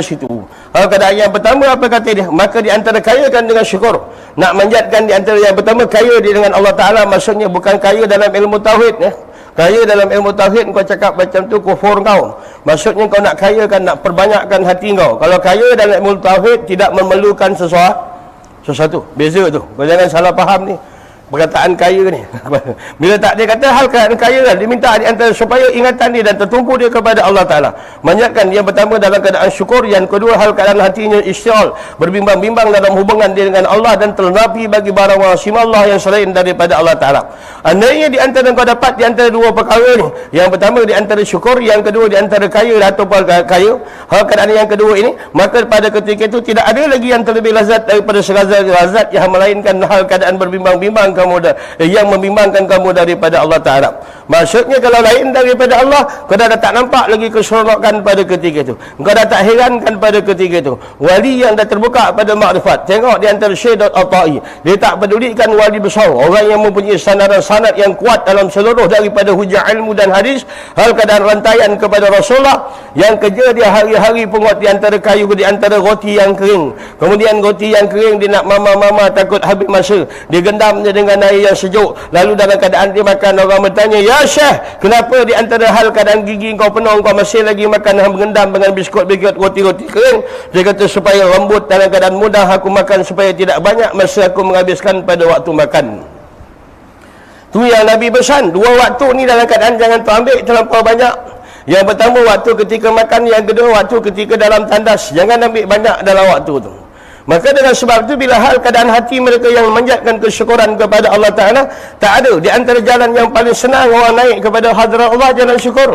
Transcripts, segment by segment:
ke situ. Keadaan yang pertama apa kata dia? Maka di antara kayakan dengan syukur. Nak manjatkan di antara yang pertama kaya dia dengan Allah Ta'ala, maksudnya bukan kaya dalam ilmu tauhid ya. Kaya dalam ilmu tauhid kau cakap macam tu kufur kau. Maksudnya kau nak kaya kan, nak perbanyakkan hati kau. Kalau kaya dalam ilmu tauhid tidak memerlukan sesuatu. Beza tu. Kau jangan salah faham ni perkataan kaya ni. Bila tak dia kata hal keadaan kaya kan, dia minta di antara supaya ingatan dia dan tertumpu dia kepada Allah Ta'ala. Manjatkan yang pertama dalam keadaan syukur, yang kedua hal keadaan hatinya isytighal, berbimbang-bimbang dalam hubungan dia dengan Allah dan ternapi bagi barang Allah yang selain daripada Allah Ta'ala. Andainya di antara kau dapat di antara dua perkara ni, yang pertama di antara syukur, yang kedua di antara kaya ataupun kaya, hal keadaan yang kedua ini, maka pada ketika itu tidak ada lagi yang terlebih lazat daripada lazat yang melainkan hal keadaan berbimbang-bimbang yang membimbangkan kamu daripada Allah Ta'ala. Maksudnya kalau lain daripada Allah, kau dah tak nampak lagi keseronokan pada ketika itu, kau dah tak herankan pada ketika itu. Wali yang dah terbuka pada makrifat, tengok di antara Syekh Al-Ta'i, dia tak pedulikan wali besar, orang yang mempunyai sanad yang kuat dalam seluruh daripada hujah ilmu dan hadis, hal keadaan rantaian kepada Rasulullah, yang kerja dia hari-hari pungut di antara kayu, di antara roti yang kering. Kemudian roti yang kering dia nak mama takut habis masa, dia gendamnya dengan air yang sejuk. Lalu dalam keadaan dia makan, orang bertanya, ya Syekh, kenapa di antara hal keadaan gigi kau penuh, kau masih lagi makan mengendam dengan biskut-biskut roti-roti kering? Dia kata, supaya lembut, dalam keadaan mudah aku makan, supaya tidak banyak masa aku menghabiskan pada waktu makan. Tu yang Nabi pesan. Dua waktu ni dalam keadaan jangan terambil terlampau banyak. Yang pertama waktu ketika makan, yang kedua waktu ketika dalam tandas. Jangan ambil banyak dalam waktu tu. Maka dengan sebab itu, bila hal keadaan hati mereka yang memanjatkan kesyukuran kepada Allah Ta'ala, tak ada di antara jalan yang paling senang orang naik kepada hadrat Allah, jalan syukur.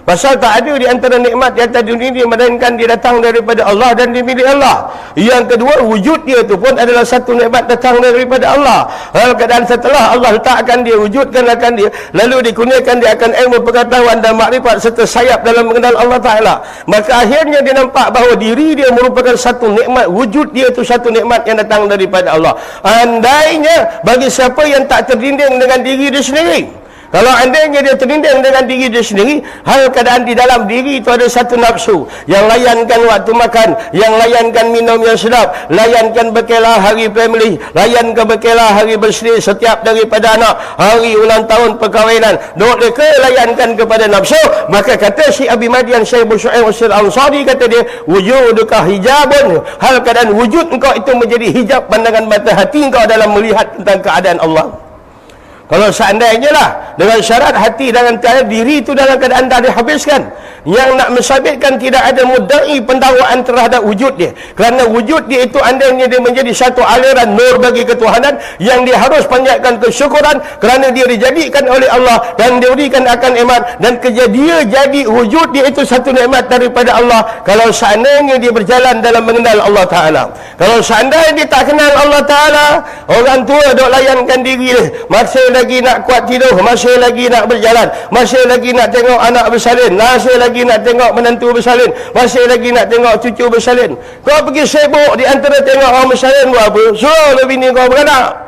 Pasal tak ada di antara nikmat di atas dunia ini melainkan dia datang daripada Allah dan dia milik Allah. Yang kedua, wujud dia tu pun adalah satu nikmat datang daripada Allah. Hal keadaan setelah Allah letakkan dia, wujudkan akan dia, lalu dikurniakan dia akan ilmu pengetahuan dan makrifat serta sayap dalam mengenal Allah Ta'ala. Maka akhirnya dia nampak bahawa diri dia merupakan satu nikmat, wujud dia tu satu nikmat yang datang daripada Allah. Andainya bagi siapa yang tak terdinding dengan diri dia sendiri, kalau andainya dia terinding dengan diri dia sendiri, hal keadaan di dalam diri itu ada satu nafsu yang layankan waktu makan, yang layankan minum yang sedap, layankan berkelah hari family, layankan berkelah hari bersih setiap daripada anak, hari ulang tahun perkahwinan, duk dia layankan kepada nafsu. Maka kata Syekh Abi Madian Syekh Bushu'aib Al-Ansari, kata dia, wujuduka hijabun, hal keadaan wujud engkau itu menjadi hijab pandangan mata hati engkau dalam melihat tentang keadaan Allah. Kalau seandainya lah, dengan syarat hati dan diri itu dalam keadaan dah dihabiskan, yang nak mensabitkan tidak ada mudda'i pendakwaan terhadap wujud dia, kerana wujud dia itu andainya dia menjadi satu aliran nur bagi ketuhanan yang dia harus panjatkan kesyukuran kerana dia dijadikan oleh Allah dan diberikan akan nikmat, dan kerja dia jadi wujud dia itu satu nikmat daripada Allah. Kalau seandainya dia berjalan dalam mengenal Allah Ta'ala, kalau seandainya dia tak kenal Allah Ta'ala, orang tua duk layankan diri dia, masih lagi nak kuat tidur, masih lagi nak berjalan, masih lagi nak tengok anak bersalin, masih lagi nak tengok menantu bersalin, masih lagi nak tengok cucu bersalin. Kau pergi sibuk di antara tengok orang bersalin buat apa? Suruh lebih ni kau beranak.